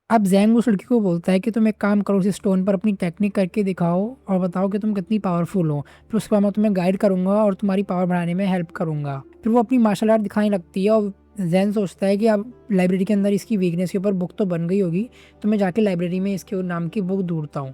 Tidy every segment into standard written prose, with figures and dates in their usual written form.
अब ज़ैंग उस लड़की को बोलता है कि तुम एक काम करो, उस स्टोन पर अपनी टेक्निक करके दिखाओ और बताओ कि तुम कितनी पावरफुल हो। फिर उसके बाद मैं तुम्हें गाइड करूँगा और तुम्हारी पावर बढ़ाने में हेल्प करूँगा। फिर वो अपनी मार्शल आर्ट दिखाने लगती है और ज़ैन सोचता है कि अब लाइब्रेरी के अंदर इसकी वीकनेस के ऊपर बुक तो बन गई होगी, तो मैं जाके लाइब्रेरी में इसके नाम की बुक ढूँढता हूँ।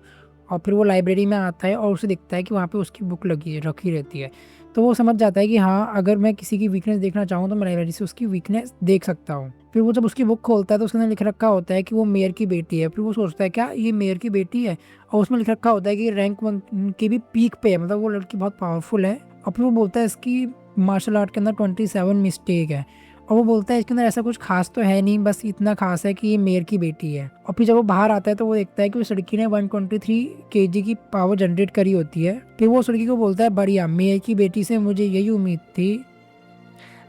और फिर वो लाइब्रेरी में आता है और उसे दिखता है कि वहाँ पे उसकी बुक लगी रखी रहती है। तो वो समझ जाता है कि हाँ, अगर मैं किसी की वीकनेस देखना चाहूँ तो मैं लाइब्रेरी से उसकी वीकनेस देख सकता हूँ। फिर वो जब उसकी बुक खोलता है तो उसके अंदर लिख रखा होता है कि वो मेयर की बेटी है। फिर वो सोचता है क्या ये मेयर की बेटी है, और उसमें लिख रखा होता है कि रैंक 1 की भी पीक पे है, मतलब वो लड़की बहुत पावरफुल है। और फिर वो बोलता है इसकी मार्शल आर्ट के अंदर 27 मिस्टेक है। और वो बोलता है इसके अंदर ऐसा कुछ खास तो है नहीं, बस इतना खास है कि ये मेयर की बेटी है। और फिर जब वो बाहर आता है तो वो देखता है कि उस लड़की ने 123 केजी की पावर जनरेट करी होती है। फिर वो उस लड़की को बोलता है बढ़िया, मेयर की बेटी से मुझे यही उम्मीद थी।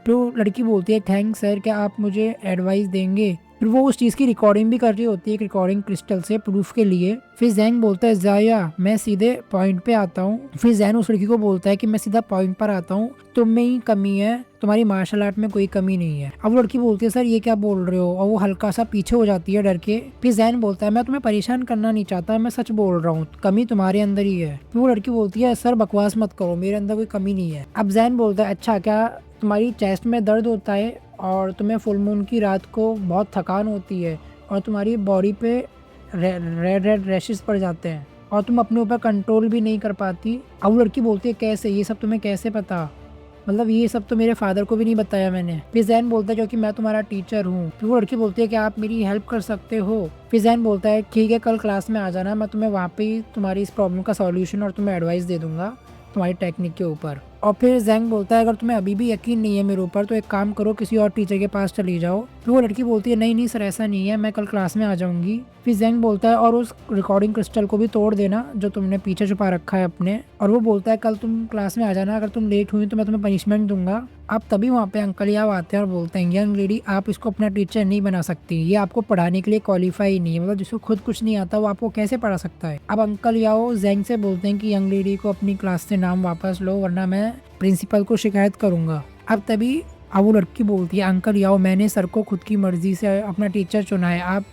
फिर वो लड़की बोलती है थैंक्स सर, क्या आप मुझे एडवाइस देंगे। फिर वो उस चीज़ की रिकॉर्डिंग भी कर रही होती है, एक रिकॉर्डिंग क्रिस्टल से प्रूफ के लिए। फिर जैंग बोलता है जाया, मैं सीधे पॉइंट पे आता हूँ। फिर जैन उस लड़की को बोलता है कि मैं सीधा पॉइंट पर आता हूँ, तुम में ही कमी है, तुम्हारी मार्शल आर्ट में कोई कमी नहीं है। अब वो लड़की बोलती है सर ये क्या बोल रहे हो, और वो हल्का सा पीछे हो जाती है डर के। फिर जैन बोलता है मैं तुम्हें परेशान करना नहीं चाहता, मैं सच बोल रहा हूँ, कमी तुम्हारे अंदर ही है। फिर वो लड़की बोलती है सर बकवास मत करो, मेरे अंदर कोई कमी नहीं है। अब जैन बोलता है अच्छा, क्या तुम्हारी चेस्ट में दर्द होता है और तुम्हें फुल मून की रात को बहुत थकान होती है और तुम्हारी बॉडी पे रेड रेड रैशेस पड़ जाते हैं और तुम अपने ऊपर कंट्रोल भी नहीं कर पाती। अब वो लड़की बोलती है कैसे, ये सब तुम्हें कैसे पता, मतलब ये सब तो मेरे फादर को भी नहीं बताया मैंने। फिर जैन बोलता है क्योंकि मैं तुम्हारा टीचर हूँ। फिर वो लड़की बोलती है कि आप मेरी हेल्प कर सकते हो। फिर जैन बोलता है ठीक है, कल क्लास में आ जाना, मैं तुम्हें वहाँ पे ही तुम्हारी इस प्रॉब्लम का सॉल्यूशन और तुम्हें एडवाइस दे दूंगा तुम्हारी टेक्निक के ऊपर। और फिर जैंग बोलता है अगर तुम्हें अभी भी यकीन नहीं है मेरे ऊपर तो एक काम करो, किसी और टीचर के पास चली जाओ। फिर वो लड़की बोलती है नहीं नहीं सर, ऐसा नहीं है, मैं कल क्लास में आ जाऊंगी। फिर जैंग बोलता है और उस रिकॉर्डिंग क्रिस्टल को भी तोड़ देना जो तुमने पीछे छुपा रखा है अपने। और वो बोलता है कल तुम क्लास में आ जाना, अगर तुम लेट हुई तो मैं तुम्हें पनिशमेंट दूंगा। अब तभी वहाँ पे अंकल याव आते हैं और बोलते हैं यंग लेडी, आप इसको अपना टीचर नहीं बना सकती, ये आपको पढ़ाने के लिए क्वालिफाई नहीं है, मतलब जिसको खुद कुछ नहीं आता वो आपको कैसे पढ़ा सकता है। अब अंकल याव जैंग से बोलते हैं कि यंग लेडी को अपनी क्लास से नाम वापस लो वरना मैं प्रिंसिपल को शिकायत करूंगा। अब तभी अब वो लड़की बोलती है अंकल याओ, मैंने सर को खुद की मर्जी से अपना टीचर चुना है, आप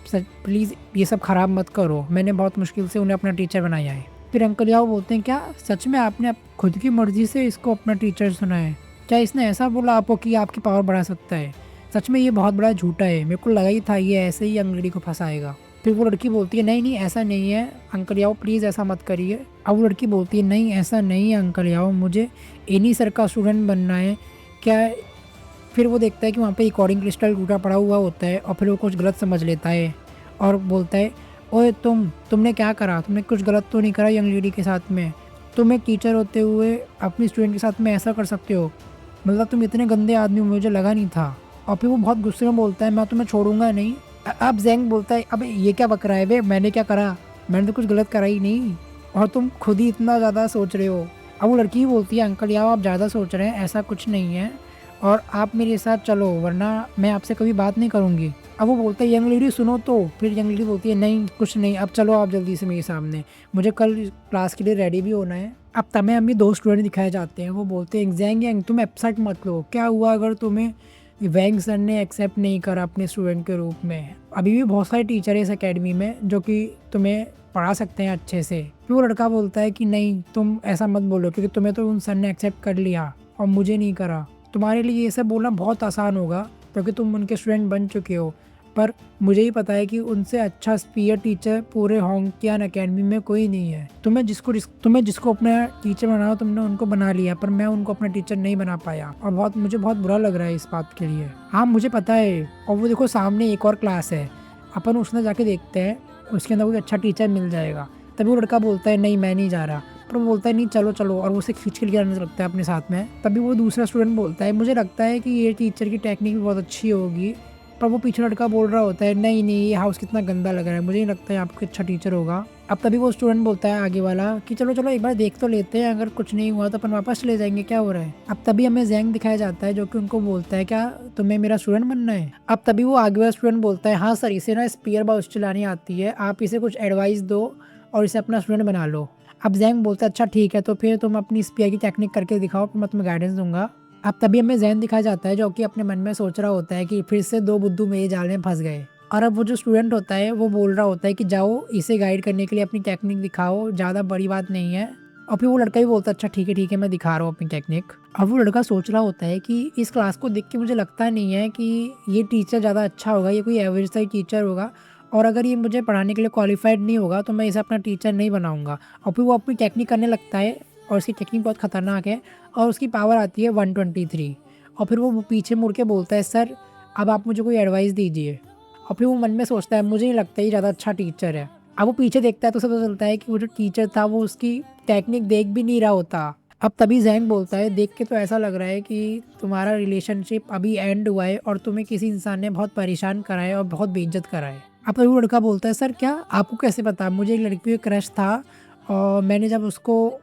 प्लीज़ ये सब खराब मत करो, मैंने बहुत मुश्किल से उन्हें अपना टीचर बनाया है। फिर अंकल याओ बोलते हैं क्या सच में आपने खुद की मर्जी से इसको अपना टीचर चुना है, क्या इसने ऐसा बोला आपको कि आपकी पावर बढ़ा सकता है, सच में ये बहुत बड़ा झूठा है, मेरे को लगा ही था ये ऐसे ही यंग लेडी को फंसाएगा। फिर वो लड़की बोलती है नहीं नहीं ऐसा नहीं है अंकल याओ, प्लीज़ ऐसा मत करिए। अब वो लड़की बोलती है नहीं ऐसा नहीं है अंकल याओ, मुझे इन्हीं सर का स्टूडेंट बनना है क्या। फिर वो देखता है कि वहाँ पे रिकॉर्डिंग क्रिस्टल टूटा पड़ा हुआ होता है और फिर वो कुछ गलत समझ लेता है और बोलता है ओए तुमने क्या करा, तुमने कुछ गलत तो नहीं करा यंग लेडी के साथ में, तुम एक टीचर होते हुए अपनी स्टूडेंट के साथ में ऐसा कर सकते हो, मतलब तुम इतने गंदे आदमी मुझे लगा नहीं था। और फिर वो बहुत गुस्से में बोलता है मैं तुम्हें छोड़ूंगा नहीं। अब जैंग बोलता है अबे ये क्या बक रहा है बे, मैंने क्या करा, मैंने तो कुछ गलत करा ही नहीं और तुम खुद ही इतना ज़्यादा सोच रहे हो। अब वो लड़की बोलती है अंकल यार आप ज़्यादा सोच रहे हैं, ऐसा कुछ नहीं है और आप मेरे साथ चलो वरना मैं आपसे कभी बात नहीं करूँगी। अब वो बोलता है यंग लेडी सुनो तो। फिर यंग लेडी बोलती है नहीं कुछ नहीं, अब चलो आप जल्दी से मेरे सामने, मुझे कल क्लास के लिए रेडी भी होना है। अब तमें हमें दो स्टूडेंट दिखाए जाते हैं, वो बोलते हैं जैंग यंग तुम अपसेट मत लो, क्या हुआ अगर तुम्हें वैंग सर ने एक्सेप्ट नहीं करा अपने स्टूडेंट के रूप में, अभी भी बहुत सारे टीचर है इस अकेडमी में जो कि तुम्हें पढ़ा सकते हैं अच्छे से। फिर वो लड़का बोलता है कि नहीं तुम ऐसा मत बोलो क्योंकि तुम्हें तो उन सर ने एक्सेप्ट कर लिया और मुझे नहीं करा, तुम्हारे लिए ये सब बोलना बहुत आसान होगा क्योंकि तुम उनके स्टूडेंट बन चुके हो, पर मुझे ही पता है कि उनसे अच्छा स्पीयर टीचर पूरे होंगक्यान अकेडमी में कोई नहीं है। तुम्हें जिसको अपना टीचर बनाना तुमने उनको बना लिया, पर मैं उनको अपना टीचर नहीं बना पाया और मुझे बहुत बुरा लग रहा है इस बात के लिए। हाँ मुझे पता है, और वो देखो सामने एक और क्लास है, अपन उसमें जाके देखते हैं उसके अंदर कोई अच्छा टीचर मिल जाएगा। तभी वो लड़का बोलता है नहीं मैं नहीं जा रहा, पर वो बोलता है नहीं चलो चलो, और वो उसे खींच के लेकर आने लगता है अपने साथ में। तभी वो दूसरा स्टूडेंट बोलता है मुझे लगता है कि ये टीचर की टेक्निक भी बहुत अच्छी होगी, पर वो पीछे लड़का बोल रहा होता है नहीं नहीं ये हाउस कितना गंदा लग रहा है, मुझे नहीं लगता है आपको अच्छा टीचर होगा। अब तभी वो स्टूडेंट बोलता है आगे वाला कि चलो चलो एक बार देख तो लेते हैं, अगर कुछ नहीं हुआ तो अपन वापस चले जाएंगे, क्या हो रहा है। अब तभी हमें जैंग दिखाया जाता है जो कि उनको बोलता है क्या तुम्हें मेरा स्टूडेंट बनना है। अब तभी वो आगे वाला स्टूडेंट बोलता है हाँ सर, इसे ना स्पीयर बाउस चलानी आती है, आप इसे कुछ एडवाइस दो और इसे अपना स्टूडेंट बना लो। अब जैंग बोलता है अच्छा ठीक है, तो फिर तुम अपनी स्पीयर की टेक्निक करके दिखाओ, फिर मैं तुम्हें गाइडेंस दूंगा। अब तभी हमें जैन दिखाया जाता है जो कि अपने मन में सोच रहा होता है कि फिर से दो बुद्धू मेरे जाल में फंस गए। और अब वो जो स्टूडेंट होता है वो बोल रहा होता है कि जाओ इसे गाइड करने के लिए अपनी टेक्निक दिखाओ, ज़्यादा बड़ी बात नहीं है। और फिर वो लड़का भी बोलता है अच्छा ठीक है मैं दिखा रहा हूँ अपनी टेक्निक। अब वो लड़का सोच रहा होता है कि इस क्लास को देख के मुझे लगता नहीं है कि ये टीचर ज़्यादा अच्छा होगा, ये कोई एवरेज सा ही टीचर होगा, और अगर ये मुझे पढ़ाने के लिए क्वालिफाइड नहीं होगा तो मैं इसे अपना टीचर नहीं बनाऊंगा। और फिर वो अपनी टेक्निक करने लगता है और उसकी टेक्निक बहुत खतरनाक है और उसकी पावर आती है 123। और फिर वो पीछे मुड़ के बोलता है सर अब आप मुझे कोई एडवाइस दीजिए। और फिर वो मन में सोचता है मुझे नहीं लगता ये ज़्यादा अच्छा टीचर है। अब वो पीछे देखता है तो उसे पता चलता है कि वो जो टीचर था वो उसकी टेक्निक देख भी नहीं रहा होता। अब तभी जैंग बोलता है देख के तो ऐसा लग रहा है कि तुम्हारा रिलेशनशिप अभी एंड हुआ है और तुम्हें किसी इंसान ने बहुत परेशान करा है और बहुत बेइज्जत करा है। अब तभी वो लड़का बोलता है सर क्या आपको कैसे पता, मुझे एक लड़की पे क्रश था और मैंने जब उसको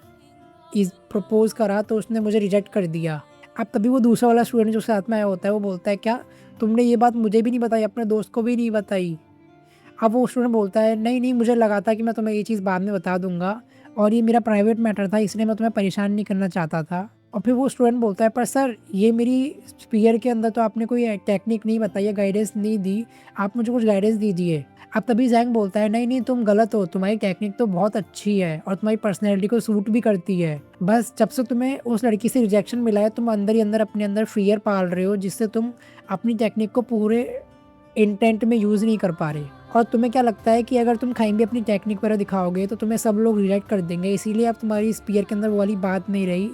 इस प्रपोज करा तो उसने मुझे रिजेक्ट कर दिया। अब तभी वो दूसरा वाला स्टूडेंट जो साथ में आया होता है वो बोलता है क्या तुमने ये बात मुझे भी नहीं बताई, अपने दोस्त को भी नहीं बताई। अब वो स्टूडेंट बोलता है नहीं मुझे लगा था कि मैं तुम्हें ये चीज़ बाद में बता दूंगा और ये मेरा प्राइवेट मैटर था इसलिए मैं तुम्हें परेशान नहीं करना चाहता था। और फिर वो स्टूडेंट बोलता है पर सर ये मेरी स्पीयर के अंदर तो आपने कोई टेक्निक नहीं बताई है, गाइडेंस नहीं दी, आप मुझे कुछ गाइडेंस दीजिए। अब तभी जैंग बोलता है नहीं तुम गलत हो, तुम्हारी टेक्निक तो बहुत अच्छी है और तुम्हारी पर्सनैलिटी को सूट भी करती है, बस जब से तुम्हें उस लड़की से रिजेक्शन मिला है तुम अंदर ही अंदर अपने अंदर फियर पाल रहे हो जिससे तुम अपनी टेक्निक को पूरे इंटेंट में यूज़ नहीं कर पा रहे। और तुम्हें क्या लगता है कि अगर तुम कहीं भी अपनी टेक्निक वगैरह दिखाओगे तो तुम्हें सब लोग रिजेक्ट कर देंगे, इसीलिए अब तुम्हारी स्पीयर के अंदर वो वाली बात नहीं रही।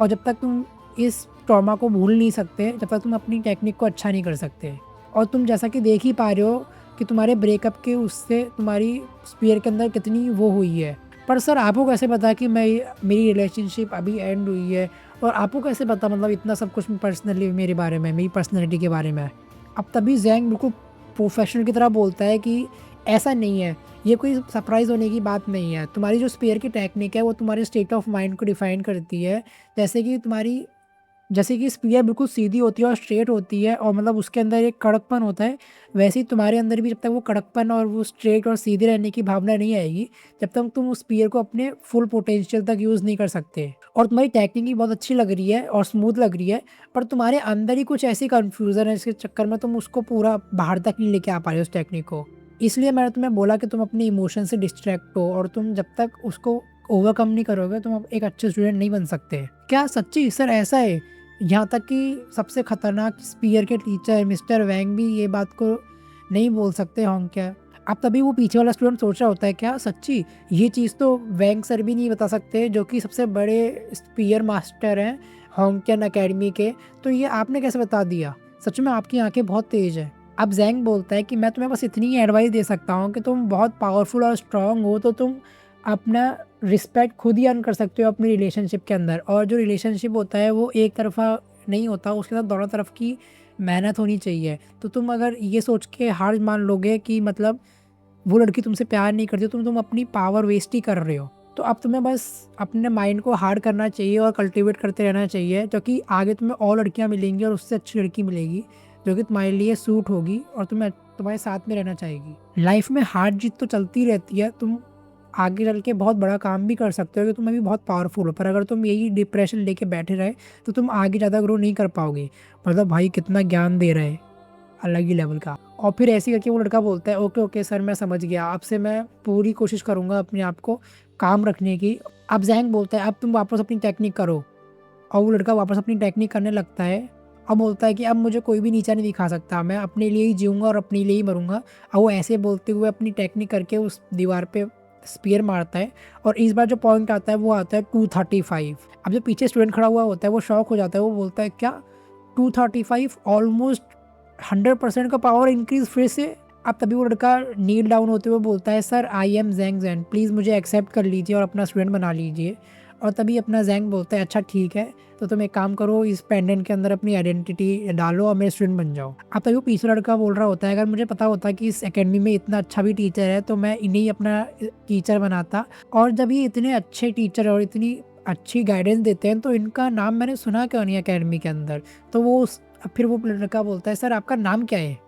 और जब तक तुम इस ट्रॉमा को भूल नहीं सकते जब तक तुम अपनी टेक्निक को अच्छा नहीं कर सकते। और तुम जैसा कि देख ही पा रहे हो कि तुम्हारे ब्रेकअप के उससे तुम्हारी स्पीयर के अंदर कितनी वो हुई है। पर सर आपको कैसे पता कि मेरी रिलेशनशिप अभी एंड हुई है, और आपको कैसे पता मतलब इतना सब कुछ पर्सनली मेरे बारे में, मेरी पर्सनैलिटी के बारे में। अब तभी जैंग बिल्कुल प्रोफेशनल की तरह बोलता है कि ऐसा नहीं है, ये कोई सरप्राइज़ होने की बात नहीं है, तुम्हारी जो स्पेयर की टेक्निक है वो तुम्हारे स्टेट ऑफ माइंड को डिफाइन करती है। जैसे कि स्पीयर बिल्कुल सीधी होती है और स्ट्रेट होती है और मतलब उसके अंदर एक कड़कपन होता है, वैसे ही तुम्हारे अंदर भी जब तक वो कड़कपन और वो स्ट्रेट और सीधे रहने की भावना नहीं आएगी जब तक तुम उस स्पीयर को अपने फुल पोटेंशियल तक यूज़ नहीं कर सकते। और तुम्हारी टेक्निक भी बहुत अच्छी लग रही है और स्मूथ लग रही है, पर तुम्हारे अंदर ही कुछ ऐसी कन्फ्यूज़न है इसके चक्कर में तुम उसको पूरा बाहर तक नहीं लेके आ पा रहे हो उस टेक्निक को। इसलिए मैंने तुम्हें बोला कि तुम अपने इमोशन से डिस्ट्रैक्ट हो और तुम जब तक उसको ओवरकम नहीं करोगे तुम अब एक अच्छे स्टूडेंट नहीं बन सकते। क्या सच्ची सर ऐसा है? यहाँ तक कि सबसे खतरनाक स्पीयर के टीचर मिस्टर वैंग भी ये बात को नहीं बोल सकते होंगे क्या? अब तभी वो पीछे वाला स्टूडेंट सोच रहा होता है क्या सच्ची ये चीज़ तो वैंग सर भी नहीं बता सकते जो कि सबसे बड़े स्पीयर मास्टर हैं होंगक्यान अकेडमी के, तो ये आपने कैसे बता दिया? सच में आपकी आंखें बहुत तेज़ है। अब जैंग बोलता है कि मैं तुम्हें बस इतनी एडवाइस दे सकता हूँ कि तुम बहुत पावरफुल और स्ट्रांग हो तो तुम अपना रिस्पेक्ट खुद ही अर्न कर सकते हो अपनी रिलेशनशिप के अंदर। और जो रिलेशनशिप होता है वो एक तरफ़ा नहीं होता, उसके साथ दोनों तरफ की मेहनत होनी चाहिए। तो तुम अगर ये सोच के हार मान लोगे कि मतलब वो लड़की तुमसे प्यार नहीं करती, तो तुम अपनी पावर वेस्ट ही कर रहे हो। तो अब तुम्हें बस अपने माइंड को हार्ड करना चाहिए और कल्टीवेट करते रहना चाहिए, क्योंकि आगे तुम्हें और लड़कियां मिलेंगी और उससे अच्छी लड़की मिलेगी जो कि तुम्हारे लिए सूट होगी और तुम्हारे साथ में रहना चाहेगी। लाइफ में हार जीत तो चलती रहती है, तुम आगे चल के बहुत बड़ा काम भी कर सकते हो कि तुम अभी बहुत पावरफुल हो, पर अगर तुम यही डिप्रेशन लेके बैठे रहे तो तुम आगे ज़्यादा ग्रो नहीं कर पाओगे। मतलब भाई कितना ज्ञान दे रहे हैं, अलग ही लेवल का। और फिर ऐसे करके वो लड़का बोलता है ओके ओके सर मैं समझ गया, आपसे मैं पूरी कोशिश करूँगा अपने आप को काम रखने की। अब जैंग बोलता है अब तुम वापस अपनी टेक्निक करो। और वो लड़का वापस अपनी टेक्निक करने लगता है। अब बोलता है कि अब मुझे कोई भी नीचा नहीं दिखा सकता, मैं अपने लिए ही जीऊँगा और अपने लिए ही मरूँगा। और वो ऐसे बोलते हुए अपनी टेक्निक करके उस दीवार पे स्पीयर मारता है और इस बार जो पॉइंट आता है वो आता है 235। अब जो पीछे स्टूडेंट खड़ा हुआ होता है वो शॉक हो जाता है, वो बोलता है क्या 235 ऑलमोस्ट 100% का पावर इंक्रीज फिर से। अब तभी वो लड़का नील डाउन होते हुए बोलता है सर आई एम जैंग जैन, प्लीज़ मुझे एक्सेप्ट कर लीजिए और अपना स्टूडेंट बना लीजिए। और तभी अपना जैंग बोलता है अच्छा ठीक है, तो तुम एक काम करो इस पेंडेंट के अंदर अपनी आइडेंटिटी डालो और मेरे स्टूडेंट बन जाओ। अब तभी वो पीछे लड़का बोल रहा होता है अगर मुझे पता होता कि इस एकेडमी में इतना अच्छा भी टीचर है तो मैं इन्हें अपना टीचर बनाता। और जब ये इतने अच्छे टीचर और इतनी अच्छी गाइडेंस देते हैं तो इनका नाम मैंने सुना क्यों नहीं एकेडमी के अंदर। तो फिर वो लड़का बोलता है सर आपका नाम क्या है?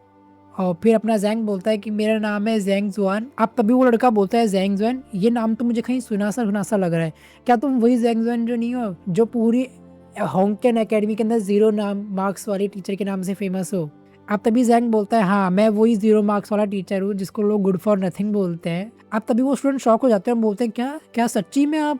और फिर अपना जैंग बोलता है कि मेरा नाम है जैंग जुआन। अब तभी वो लड़का बोलता है जैंग जुआन, ये नाम तो मुझे कहीं सुना सा लग रहा है, क्या तुम वही जैंग जुआन जो नहीं हो जो पूरी होंगकेन एकेडमी के अंदर 0 नाम मार्क्स वाली टीचर के नाम से फेमस हो? अब तभी ज़ैंग बोलता है, हाँ, मैं वही 0 मार्क्स वाला टीचर हूँ जिसको लोग गुड फॉर नथिंग बोलते हैं। अब तभी वो स्टूडेंट शॉक हो जाते हैं और बोलते हैं, क्या? क्या सच्ची में आप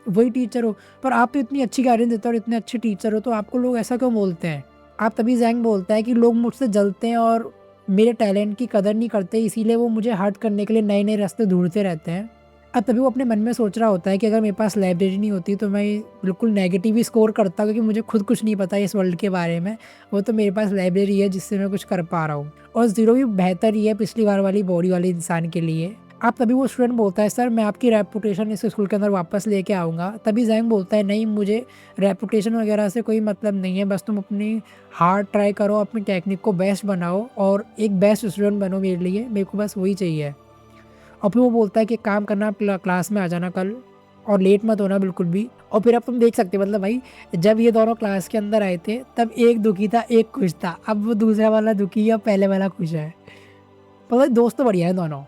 वही टीचर हो? पर आप तो इतनी अच्छी गाइडेंस देते हो और इतने अच्छे टीचर हो, तो आपको लोग ऐसा क्यों बोलते हैं? आप तभी ज़ैंग बोलता है कि लोग मुझसे जलते हैं और मेरे टैलेंट की कदर नहीं करते, इसीलिए वो मुझे हर्ट करने के लिए नए-नए रास्ते ढूँढते रहते हैं। अब तभी वो अपने मन में सोच रहा होता है कि अगर मेरे पास लाइब्रेरी नहीं होती तो मैं बिल्कुल नेगेटिव ही स्कोर करता, क्योंकि मुझे खुद कुछ नहीं पता इस वर्ल्ड के बारे में। वो तो मेरे पास लाइब्रेरी है जिससे मैं कुछ कर पा रहा हूँ, और ज़ीरो भी बेहतर ही है पिछली बार वाली बॉडी वाले इंसान के लिए। अब तभी वो स्टूडेंट बोलता है, सर मैं आपकी रेपुटेशन इस स्कूल के अंदर वापस लेके आऊँगा। तभी ज़ैंग बोलता है, नहीं, मुझे रेपुटेशन वगैरह से कोई मतलब नहीं है, बस तुम अपनी हार्ड ट्राई करो, अपनी टेक्निक को बेस्ट बनाओ और एक बेस्ट स्टूडेंट बनो मेरे लिए, मेरे को बस वही चाहिए। और फिर वो बोलता है कि एक काम करना, आप क्लास में आ जाना कल और लेट मत होना बिल्कुल भी। और फिर अब तुम देख सकते हो, मतलब भाई, जब ये दोनों क्लास के अंदर आए थे तब एक दुखी था, एक खुश था। अब वो दूसरा वाला दुखी है और पहले वाला खुश है। पर भाई दोस्त तो बढ़िया है दोनों।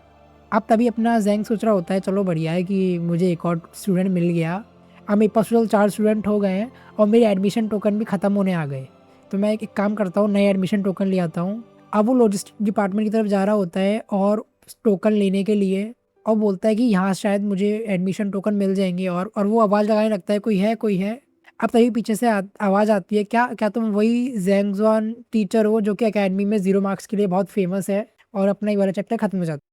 अब तभी अपना ज़ैंग सोच रहा होता है, चलो बढ़िया है कि मुझे एक और स्टूडेंट मिल गया। अब मेरे पास टोटल 4 स्टूडेंट हो गए हैं और मेरे एडमिशन टोकन भी ख़त्म होने आ गए। तो मैं एक काम करता हूँ, नए एडमिशन टोकन ले आता हूँ। अब वो लॉजिस्टिक डिपार्टमेंट की तरफ जा रहा होता है और टोकन लेने के लिए, और बोलता है कि यहाँ शायद मुझे एडमिशन टोकन मिल जाएँगे, और वो आवाज़ लगाने लगता है, कोई है, कोई है? अब तभी पीछे से आवाज़ आती है, क्या क्या तुम वही ज़ैंग ज़ुआन टीचर हो जो कि अकेडमी में 0 मार्क्स के लिए बहुत फ़ेमस है? और अपना ये वाला चैप्टर खत्म हो जाता है।